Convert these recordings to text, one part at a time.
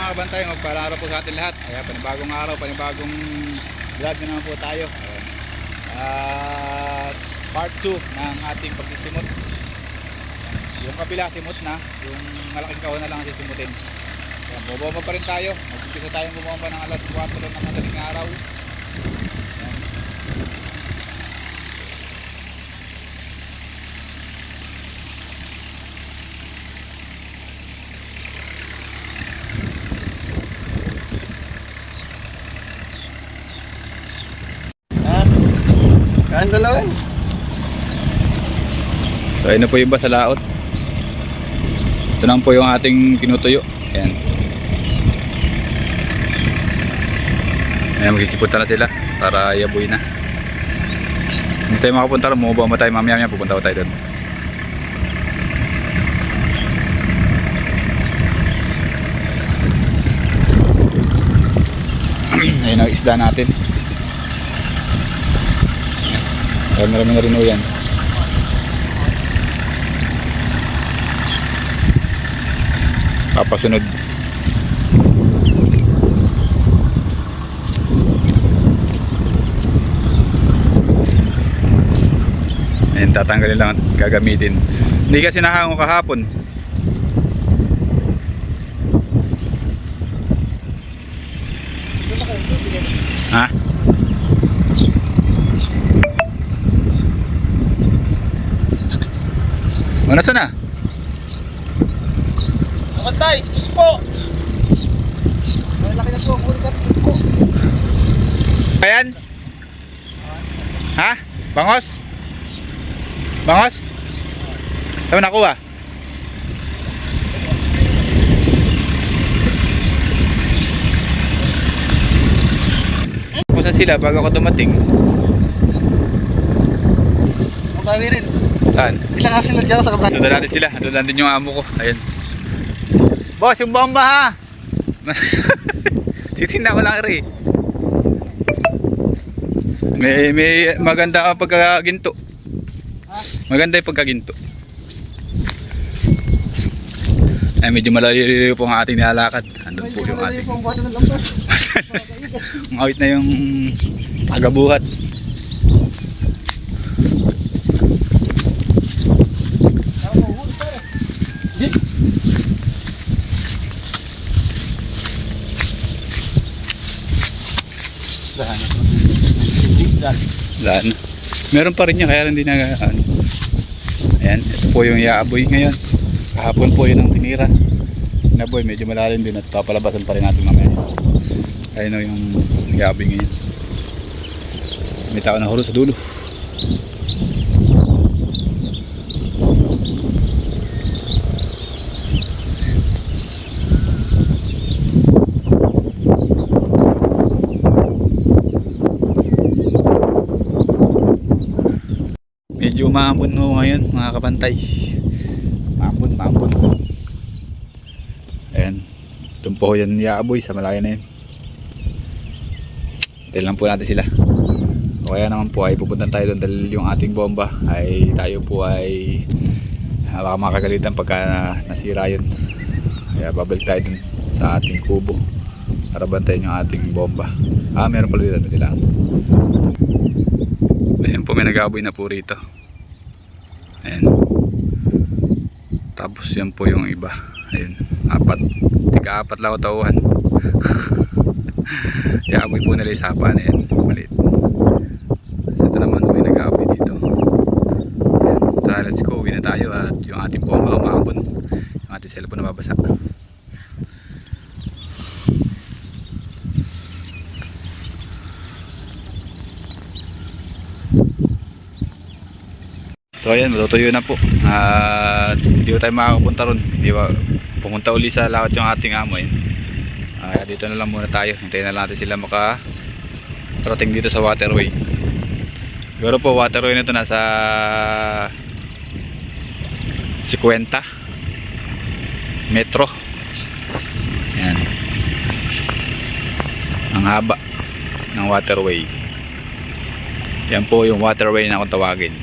mga kabantay, magpalang araw po sa atin lahat. Ayan, panibagong araw, panibagong vlog na naman po tayo. At part 2 ng ating pagsisimot. Yung kabila simot na, yung malaking kahon na lang sisimutin. Ayan, bumomba pa rin tayo. Mag-umpisa tayong bumomba ng alas 4 ng madaling araw. Kain dalawan. So ayun na po yung iba sa laot. Ito naman po yung ating tinutuyo. Ayan. Ayan, magsisipunta na sila para yaboy na. Hindi tayo makapunta rin, mababa tayo mamaya pupunta ko tayo doon. Ayun ang isda natin. Marami na rin o yan. Papasunod. Ayun, tatanggalin lang at gagamitin. Hindi kasi nahango kahapon. Ha? Ano sana? Sabantay, po. Malaki na po, huli ka po. Ayan? Ha? Bangos? Bangos? Saan mo nakuha? Kung saan sila bago ako dumating? Mabawi rin. Saan? Ilang asin na dyan sa kabras. Sundan natin sila. Doon natin yung amo ko. Ayan. Boss, yung bomba ha! Titignan ko lang rin. May maganda ang pagkaginto. Maganda yung pagkaginto. Ay, medyo malayo po ang ating nilalakad. Andun po yung ating ngawit na yung agabuhat. Lahat na. Meron pa rin niya kaya hindi na ano. Ayan, ito po yung yaaboy ngayon. Kahapon po yun ang tinira. Naboy, medyo malalim din at papalabasan pa rin natin mamaya. Ayun o yung yaaboy ngayon. May tao na huro sa dulo. Medyo maambon mo ngayon mga kabantay. Maambon. Ayan. Doon po yan yaaboy sa malaya na yun. Dahil lang po natin sila. O kaya naman po ay pupuntan tayo doon dahil yung ating bomba ay tayo po ay baka makagalitan pagka nasira yun. Kaya babalik tayo doon sa ating kubo para bantayan yung ating bomba. Meron pala dito sila. Ayan po, may nag-aaboy na po rito. Ayan. Tapos yan po yung iba. Ayan, tika-apat lang o tauhan. Yaaboy po nila yung sapa na yan. Maliit. So ito naman may nag-aaboy dito. Ayan. Tara, let's go. Uwi na tayo at yung ating bomba umaambon. Yung ating cellphone na babasa. So ayan, matutuyo na po. At hindi tayo makakapunta ron. Hindi ba pumunta uli sa laot yung ating amo. Kaya dito na lang muna tayo. Hintayin na lang natin sila makarating dito sa waterway. Siguro po waterway na ito nasa 50 metro. Ayan. Ang haba ng waterway. Yan po yung waterway na kung tawagin.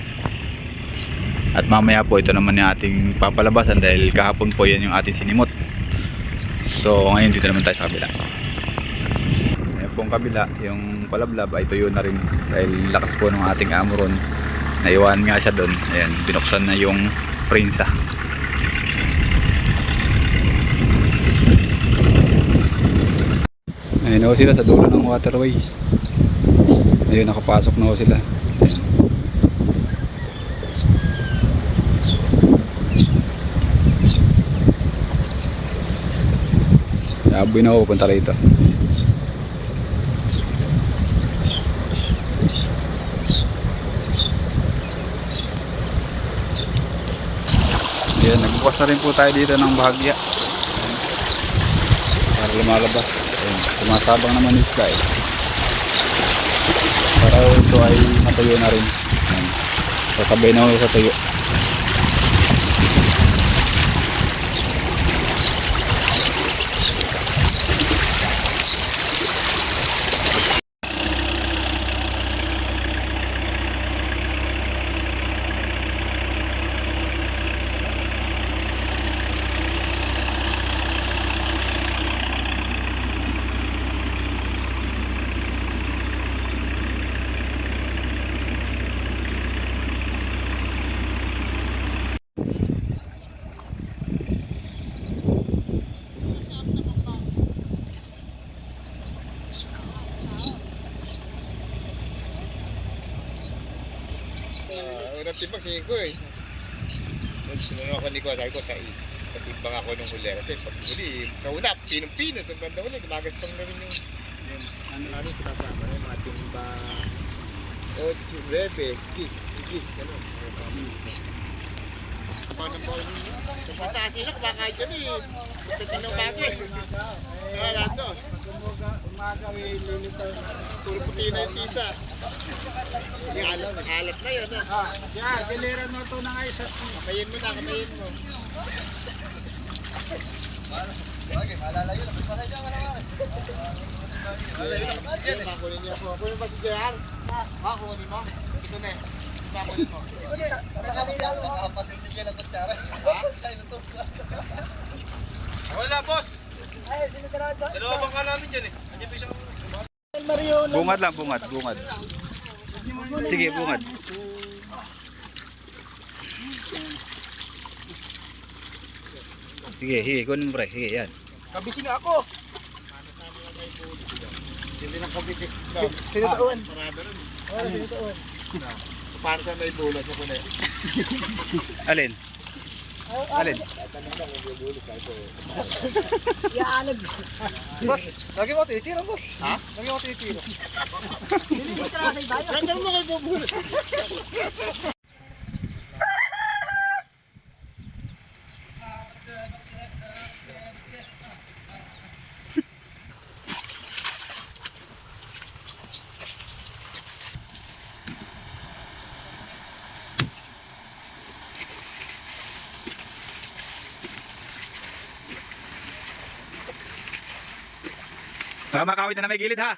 At mamaya po ito naman yung ating papalabasan dahil kahapon po yan yung ating sinimot. So ngayon dito naman tayo sa kabila. Ayan pong kabila, yung palablab ay tuyo na rin dahil lakas po ng ating amuron. Naiwan nga siya doon. Ayan, binuksan na yung prinsa. Ayun na sila sa dulo ng waterway. Ayun, nakapasok na sila. Aboy na ako pupunta rito. Ayan, nagbukas na rin po tayo dito ng bahagya para lumalabas. Ayan, sumasabang naman yung isda para ito ay matuyo na rin. Ayan, sasabay na ako sa tuyo. Unang timbang sa ko eh. Sinunod ako ni ko, sabi ko sa timbang ako nung huli. Kasi pag huli, sa una, pinong-pino. Sa banda huli, gumagastang na rin yung ano namin sinasama na yung mga timba. O, bebe, gis, gano'n. Paano po ninyo? Kung masasi na, kumakain kami. Pagdating ng bago eh. Wala to. Umaga, lilito. Puro puti na yung tisa. Yung alat na yun. Yan, giliran mo ito ng isa. Kamayin mo na, kamayin mo. Bagay, malalayo na. Pasay dyan, malalayo. Kunin niyo ako. Kunin ba si JR? Kunin mo. Ito na eh. Kunin mo. Nakapasintigyan ang kutsara. Wala, boss. Ay, sino ka na dyan? Dalawa bang ka namin dyan eh. Andiyan pa isang... Bungad lang, bungad. Sige, bungad. Sige, kunin mo pre. Sige, yan. Kabisi nga ako. Hindi lang kabisi. Tinutuan. Parado rin. Oo, tinutuan. Paano sa may bulat na kunin? Alin? Alin? Iaalag. Boss, lagi mo titira, boss. Ha? Lagi mo titira. Hindi ko trasay tayo. Ganda mo kayo bubulat. Baka makawit na may gilid ha.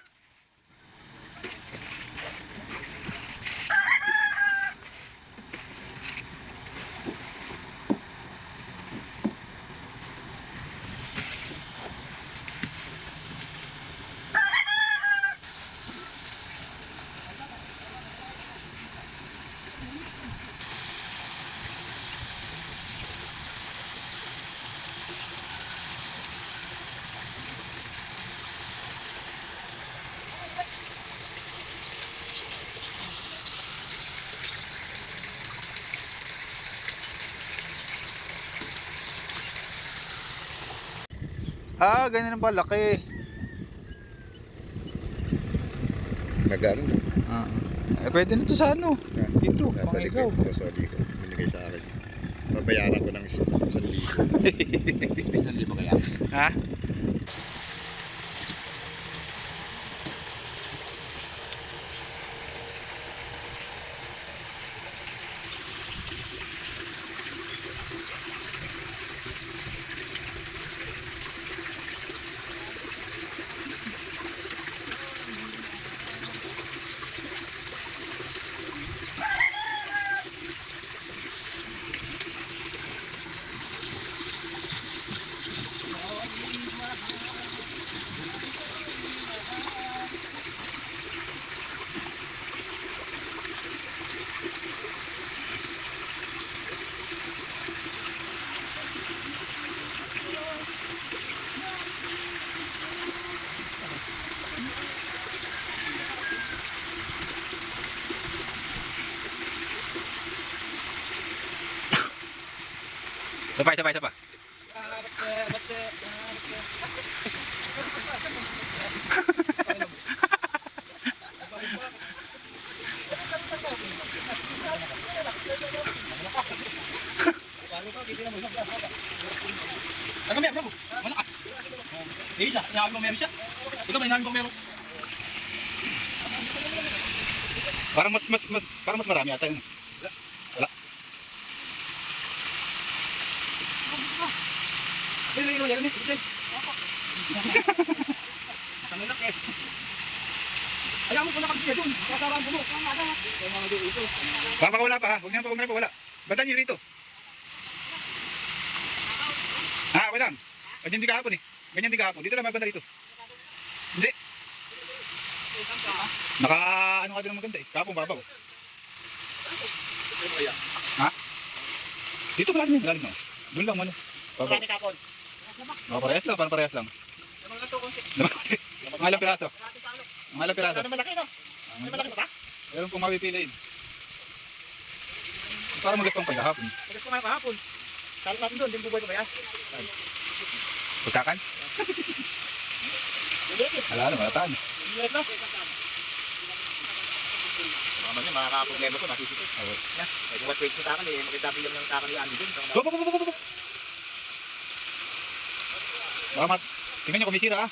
Ah, ganyan pa laki. Nagano na. Ah. Pwede na to sa ano? Dito, pangigaw. Sasali ko. Binigay sa akin. Babayaran ko ng 1,000. 1,000 kaya? Ha? Isa pa. Ano meron mo? Malakas. Eh siya, inaawin mo meron siya. Ikaw may inaawin mo meron. Parang mas marami ata yun. Wala. Yan. Ano na kaya? Ayaw mo pala kasi doon. Kasaraan mo. Baka wala pa ha. Huwag niyo pa wala. Bandan niyo rito. Okay lang. Ganyan di kahapon eh. Ganyan di kahapon. Dito lang maganda rito. Hindi. Ano ka din ang maganda eh. Kahapon babaw. Ha? Dito malalim no. Doon lang ano. Babaw. Marami kapon. Parehas lang. Mga ilang piraso. Ano malaki no? Ano malaki ba? Meron pong mapipiliin. Para magaspang pa kahapon. Magas ko nga kahapon. Salap natin doon, din bubuhay ko ba yan? Pagsakan? Malataan. Lilit no? Mga man yun, makakaproblema ko, nasisipit. May buwat wait sa takan eh, maganda bilang ng takan ni Andy dun. Tingnan niyo kung may sira ah.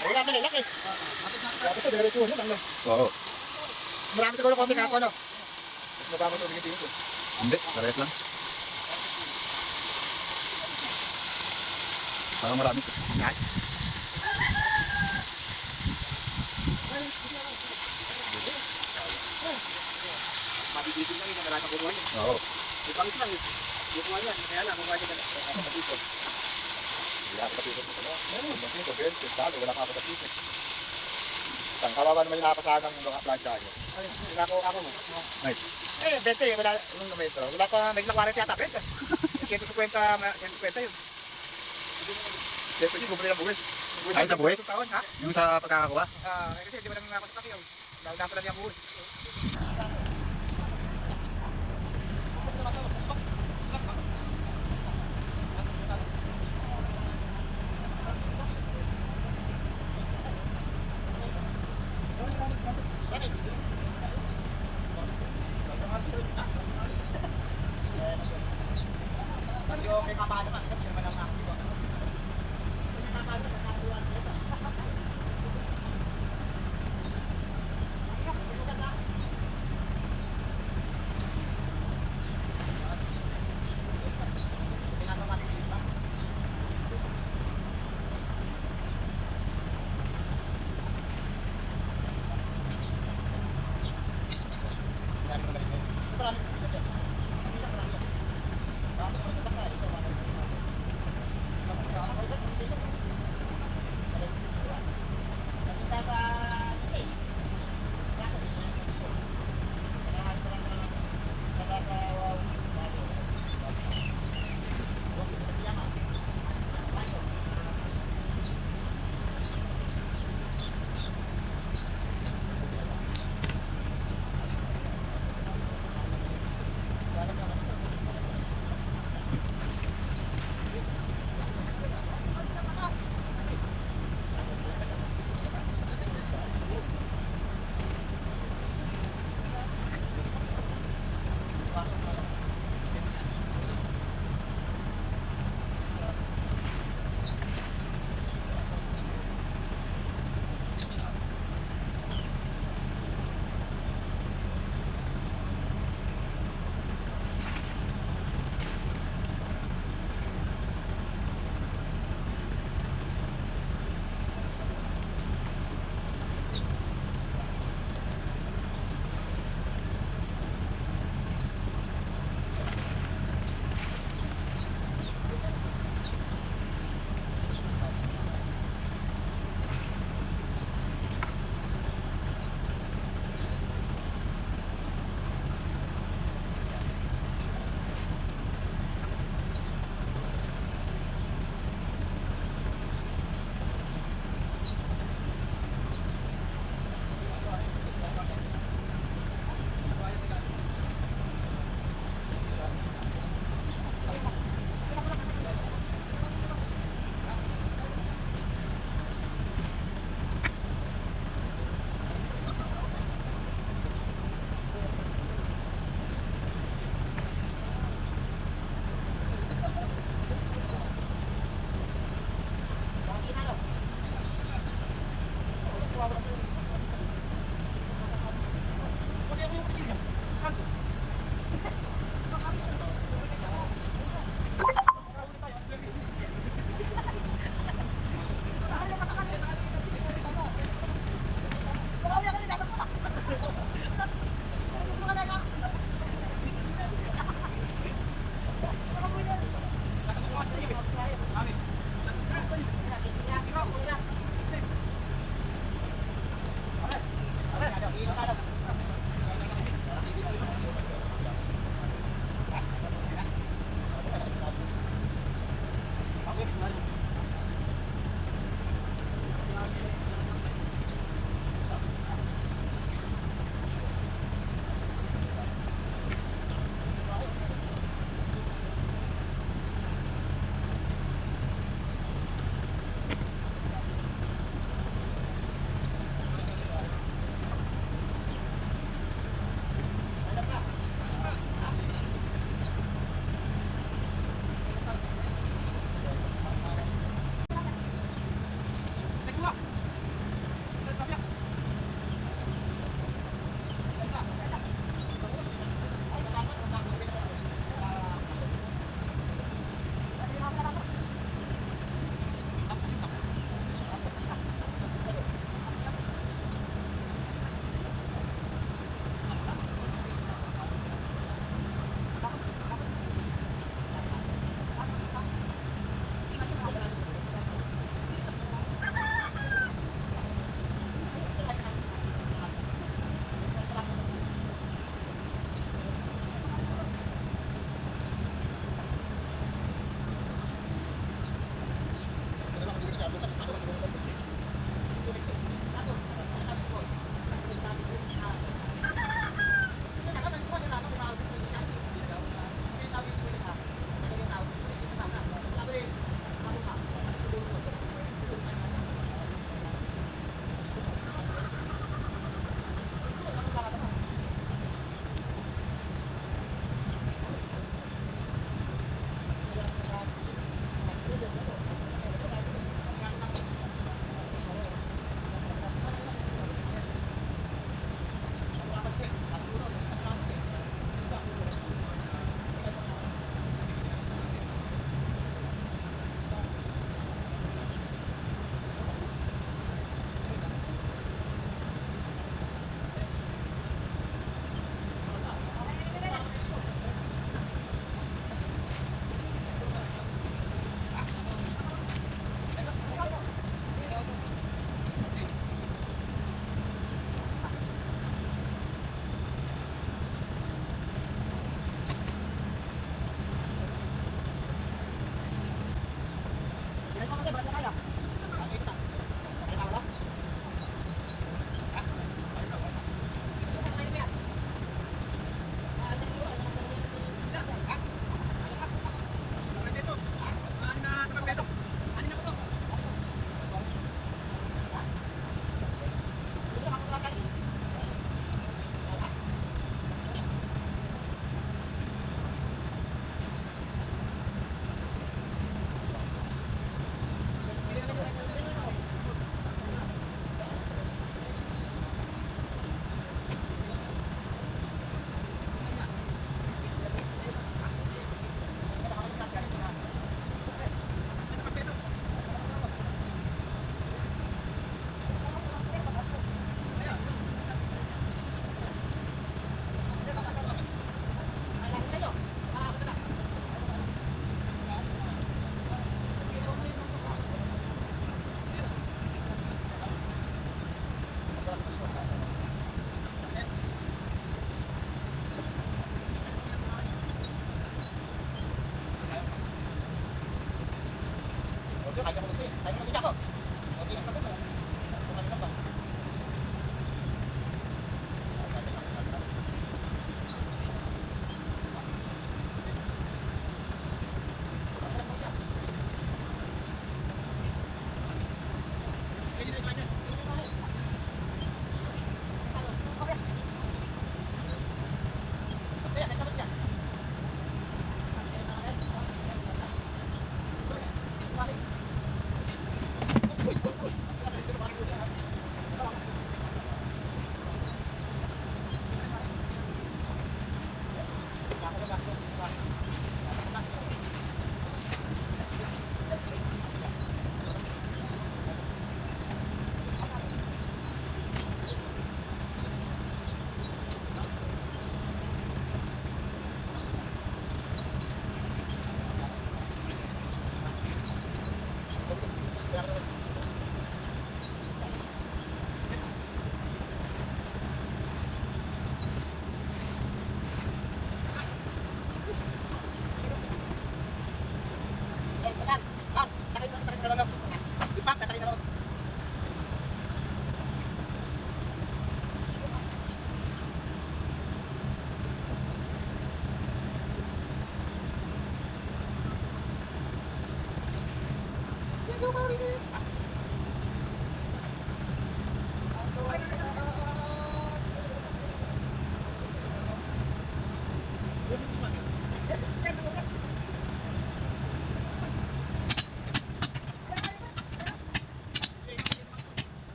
Wala malalaki. Dapat ito, diretso ano lang. Oo. Marami siguro konti kako ano. Madami ito, bigyan dito. Hindi, parehas lang. Parang marami. Mabibitin lang yung marami kuruhan yun. Oo. May pangit lang eh. Kukuha yan, kaya lang, kukuha yan kapatito. Wala kapatito sa mga. Meron, kapatito, 20, talo, wala kapatito. Ang kawawa naman yung nakapasahan ng mga plancha nyo. Ay, nakakuha ka mo. Nice. Eh, 20, wala, yung metro. Wala pa, may 40 yata, 20. 150 yun. Siyempre, hindi mo ba nilang buwis? Ay, sa buwis? Taon, ha? Yung sa pagkakakuha? Kasi hindi mo lang nakapasok yun. Dahil dapat lang yung buwis. Yung may kapalo ka, hindi naman ang makakita. May kapalo ka, nakakaluan ka.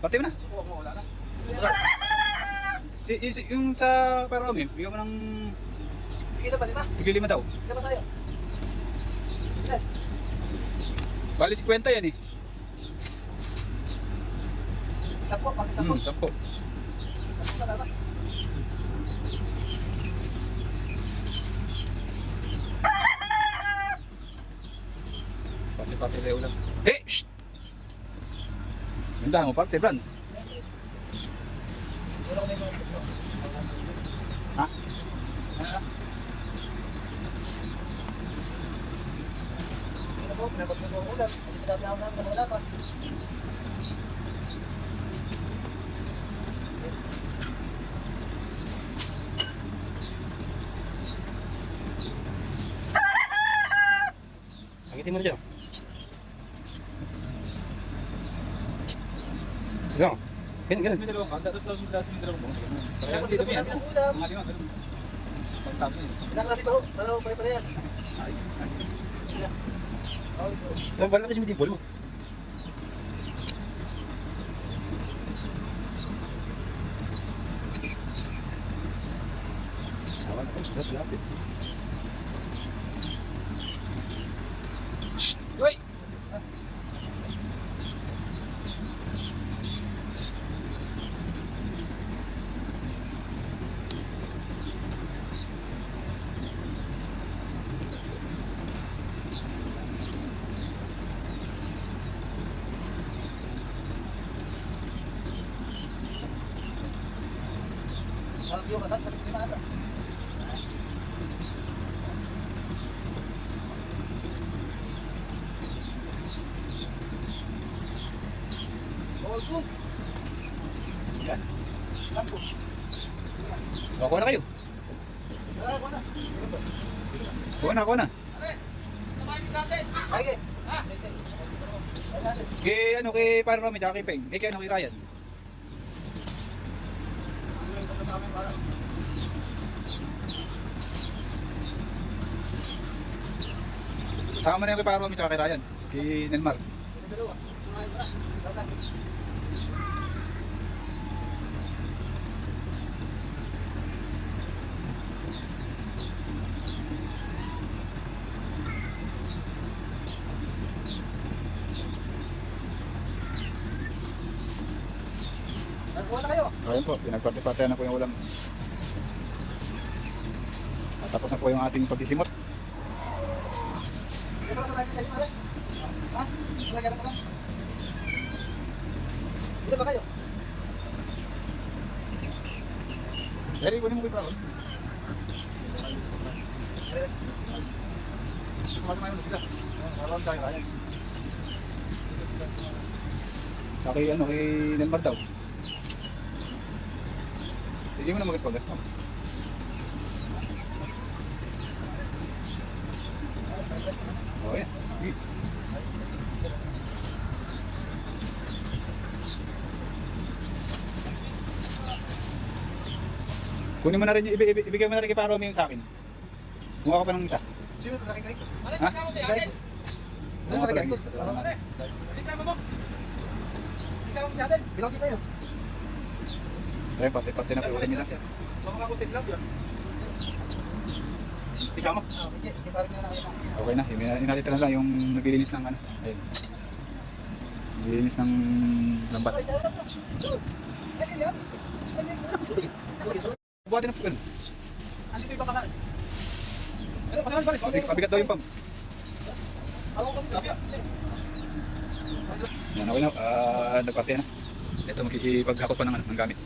Pati mo na. Oo, wala na. Yung sa Parome, bigyan mo ng Bigyan na ba, 5? tigil 5 daw. Bigyan ba tayo? Ilan? Bali 50 yan eh. 10, bakit 10? 10. 10 na dapat. Pati Leo lang. Eh! Shh! Ganda mo, parte, Brand. Wala ko na yung mga ito. Ha? Ano po, pinapag mo ang ulam. Hindi pinapag ako namin, wala pa. Sakitin mo na dyan. Sige. Ganun. May dalawang kanta, tapos may dalawang bong. Kaya Pinapag hindi dumi yan. ang ulam. Mga 5, ganun. Pagtapos yun. Pinaklase pa ho. Para ho, pare-parehas. Oh, ito. Wala kasi may timpol mo. Sawa na kung sulat lapit. Uy! Parang yung matas, parang yung matas. Also, Yan. lampo. Kuha na kayo. Ah, wala. Kuha na. Ay, Kay Parome, tsaka kay Peng. Kay Ryan. Sama na yung kay Parome, tsaka kay Ryan. Kay Nelmar. Nagkuha na kayo. So ayun po, pinagparte-parte na po yung ulam. At tapos na po yung ating pagsisimot. Ito lang sa natin kayo, pare. Ha? Lagyan na lang. Ilan ba kayo? Pero kunin mo kay Parome. Sumasama yun sila. Parang tayo Ryan. Kay Nelmar daw. Hindi mo na magaspagas pa. Oh yan. Sige. Kunin mo na rin, ibigay mo na rin kay Parome yung sa akin. Mukha ka pa ng isa. Sino ito nakikay ko? Ha? Nakikay ko. Ano nakikay ko? Bilang kita yun. Ayun, pati na po ulit nila. Isama. Hindi parang nga nakikay mo. Okay na, inalita na lang yung naglilinis ng ano. Ayun. Naglilinis ng lambat. Ay, dalawa na. Ano yan? Ano yan? Buhatin na po ganun. Ano yung baka? Pabigat daw yung pump. Yan, okay na. Nagparte na. Ito, magkisipaghakot pa ng gamit.